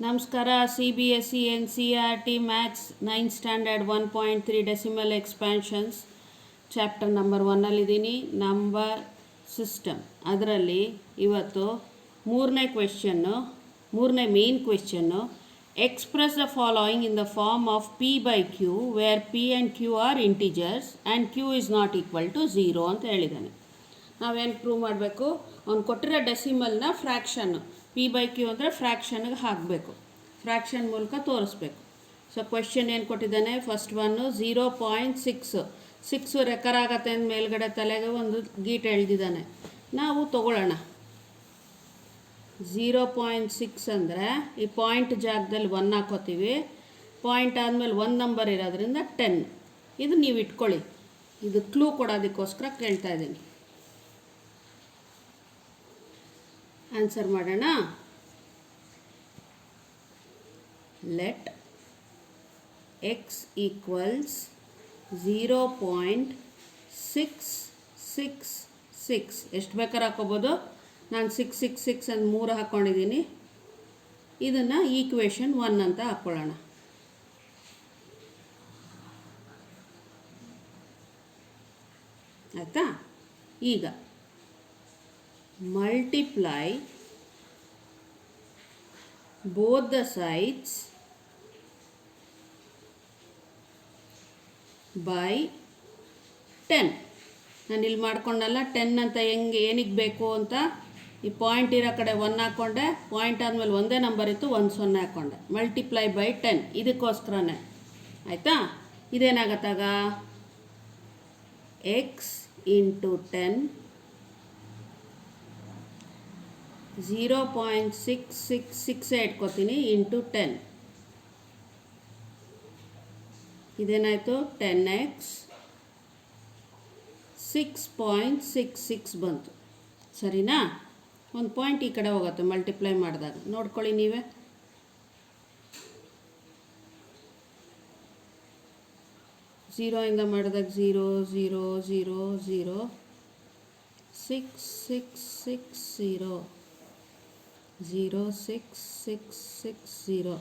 ನಮಸ್ಕಾರ. CBSE NCERT maths 9th standard 1.3 decimal expansions chapter number 1ಅಲ್ಲಿದ್ದೀನಿ. Number system ಅದರಲ್ಲಿ ಇವತ್ತು ಮೂರನೇ main question express the following in the form of P/Q where P and Q are integers and Q is not equal to 0 ಅಂತ ಹೇಳಿದ್ದಾನೆ. ನಾವೇನು prove ಮಾಡಬೇಕು? ಅವ್ನು ಕೊಟ್ಟಿರೋ ಡೆಸಿಮಲ್ನ ಫ್ರ್ಯಾಕ್ಷನ್ನು P/Q ಅಂದರೆ ಫ್ರ್ಯಾಕ್ಷನ್ಗೆ ಹಾಕಬೇಕು, ಫ್ರ್ಯಾಕ್ಷನ್ ಮೂಲಕ ತೋರಿಸ್ಬೇಕು. ಸೊ ಕ್ವೆಶ್ಚನ್ ಏನು ಕೊಟ್ಟಿದ್ದಾನೆ? ಫಸ್ಟ್ ಒನ್ನು 0.6 ರೆಕರ್ ಆಗತ್ತೆ ಅಂದ ಮೇಲ್ಗಡೆ ತಲೆಗೆ ಒಂದು ಗೀಟ್ ಎಳೆದಿದ್ದಾನೆ. ನಾವು ತಗೊಳ್ಳೋಣ 0.6 ಅಂದರೆ ಈ ಪಾಯಿಂಟ್ ಜಾಗದಲ್ಲಿ 1 ಹಾಕೋತೀವಿ. ಪಾಯಿಂಟ್ ಆದಮೇಲೆ 1 ನಂಬರ್ ಇರೋದ್ರಿಂದ 10. ಇದು ನೀವು ಇಟ್ಕೊಳ್ಳಿ, ಇದು ಕ್ಲೂ ಕೊಡೋದಕ್ಕೋಸ್ಕರ ಕೇಳ್ತಾ ಇದ್ದೀನಿ. ಆನ್ಸರ್ ಮಾಡೋಣ. Let x equals 0.666. ಎಷ್ಟು ಬೇಕಾದ್ರೆ ಹಾಕೋಬೋದು. ನಾನು 666 ಅಂತ 3 ಹಾಕ್ಕೊಂಡಿದ್ದೀನಿ. ಇದನ್ನು ಈಕ್ವೇಷನ್ 1 ಅಂತ ಹಾಕ್ಕೊಳ್ಳೋಣ. ಆಯಿತಾ? ಈಗ multiply both the sides by 10. ನಾನು ಇಲ್ಲಿ ಮಾಡ್ಕೊಂಡಲ್ಲ 10 ಅಂತ ಏನಿಗೆ ಬೇಕು ಅಂತ ಈ ಪಾಯಿಂಟ್ ಇರೋ ಕಡೆ 1 ಹಾಕ್ಕೊಂಡೆ, ಪಾಯಿಂಟ್ ಆದಮೇಲೆ ಒಂದೇ ನಂಬರ್ ಇತ್ತು, 1 0 ಹಾಕ್ಕೊಂಡೆ. Multiply by 10 ಇದಕ್ಕೋಸ್ಕರನೇ. ಆಯಿತಾ? ಇದೇನಾಗತ್ತಾಗ x ಇಂಟು 10 0.666 ಇಟ್ಕೋತೀನಿ ಇಂಟು 10. ಇದೇನಾಯಿತು? 10x 6.66 ಬಂತು. ಸರಿನಾ? ಒಂದು ಪಾಯಿಂಟ್ ಈ ಕಡೆ ಹೋಗುತ್ತೆ ಮಲ್ಟಿಪ್ಲೈ ಮಾಡಿದಾಗ, ನೋಡ್ಕೊಳ್ಳಿ ನೀವೇ. ಝೀರೋಯಿಂದ ಮಾಡಿದಾಗ 0 0 0 0 6660 0 6 6 6 0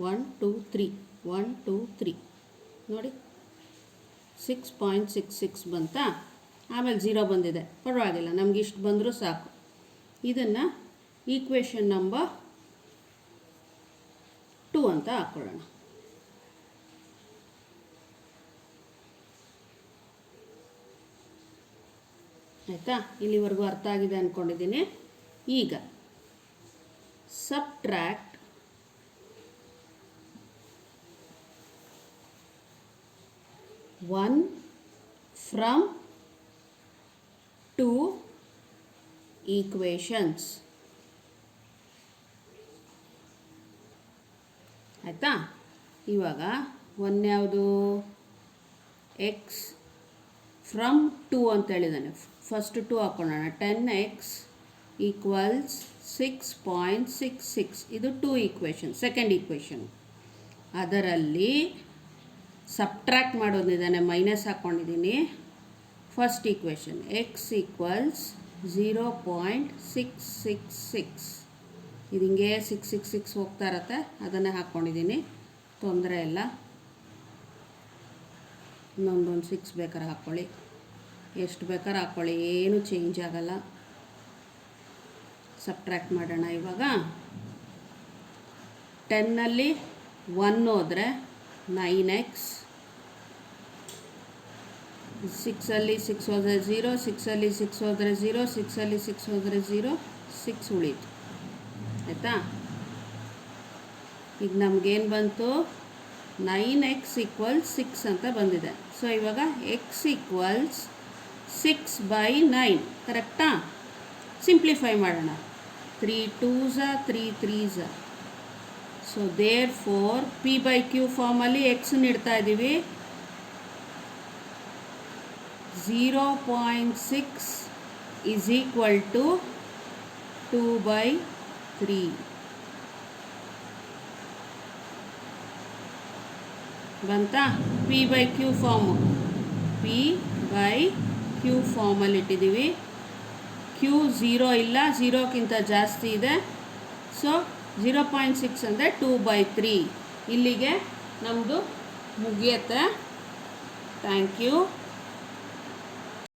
1 2 3 1 2 3 ನೋಡಿ 6.66 ಬಂತಾ? ಆಮೇಲೆ 0 ಬಂದಿದೆ, ಪರವಾಗಿಲ್ಲ, ನಮ್ಗೆ ಇಷ್ಟು ಬಂದರೂ ಸಾಕು. ಇದನ್ನು ಈಕ್ವೇಷನ್ ನಂಬರ್ 2 ಅಂತ ಹಾಕ್ಕೊಳ್ಳೋಣ. ಆಯಿತಾ? ಇಲ್ಲಿವರೆಗೂ ಅರ್ಥ ಆಗಿದೆ ಅಂದ್ಕೊಂಡಿದ್ದೀನಿ. ಈಗ subtract 1 from 2 equations. ಆಯಿತಾ? ಇವಾಗ 1 ಯಾವುದು? x ಫ್ರಮ್ 2 ಅಂತ ಹೇಳಿದ್ದಾನೆ. ಫಸ್ಟ್ 2 ಹಾಕ್ಕೊಳ್ಳೋಣ. 10x equals 6.66. ಇದು 2 ಈಕ್ವೇಷನ್, ಸೆಕೆಂಡ್ ಈಕ್ವೇಷನ್. ಅದರಲ್ಲಿ ಸಬ್ಟ್ರ್ಯಾಕ್ಟ್ ಮಾಡೋದಿದ್ದಾನೆ, ಮೈನಸ್ ಹಾಕ್ಕೊಂಡಿದ್ದೀನಿ. First equation x equals 0.666. ಇದು ಹಿಂಗೆ 666 ಹೋಗ್ತಾ ಇರತ್ತೆ, ಅದನ್ನೇ ಹಾಕ್ಕೊಂಡಿದ್ದೀನಿ, ತೊಂದರೆ ಇಲ್ಲ. ಇನ್ನೊಂದೊಂದು 6 ಬೇಕಾದ್ರೆ ಹಾಕ್ಕೊಳ್ಳಿ, ಎಷ್ಟು ಬೇಕಾದ್ರೆ ಹಾಕ್ಕೊಳ್ಳಿ, ಏನೂ ಚೇಂಜ್ ಆಗಲ್ಲ. ಸಬ್ಟ್ರ್ಯಾಕ್ಟ್ ಮಾಡೋಣ. ಇವಾಗ 10ನಲ್ಲಿ 1 ಹೋದರೆ 9x, 6ಅಲ್ಲಿ 6 ಹೋದರೆ 0, 6ಅಲ್ಲಿ 6 ಹೋದರೆ 0, 6ಅಲ್ಲಿ 6 ಹೋದರೆ 0, 6 ಉಳೀತು. ಆಯಿತಾ? ಈಗ ನಮಗೇನು ಬಂತು? 9x ಈಕ್ವಲ್ಸ್ 6 ಅಂತ ಬಂದಿದೆ. ಸೊ ಇವಾಗ x ಈಕ್ವಲ್ಸ್ 6/9. ಕರೆಕ್ಟಾ? ಸಿಂಪ್ಲಿಫೈ ಮಾಡೋಣ. 3 2s 3 3s. So there four P/Q ಫಾರ್ಮಲ್ಲಿ ಎಕ್ಸನ್ನು ಇಡ್ತಾ ಇದ್ದೀವಿ. 0.6 ಈಸ್ ಈಕ್ವಲ್ ಟು 2/3. ಬಂತಾ? P/Q ಫಾರ್ಮು P/Q ಫಾರ್ಮಲ್ಲಿ ಇಟ್ಟಿದ್ದೀವಿ. Q 0 ಇಲ್ಲ, 0ಕ್ಕಿಂತ ಜಾಸ್ತಿ ಇದೆ. ಸೊ 0.6 ಅಂದರೆ 2/3. ಇಲ್ಲಿಗೆ ನಮ್ಮದು ಮುಗಿಯುತ್ತೆ. Thank you.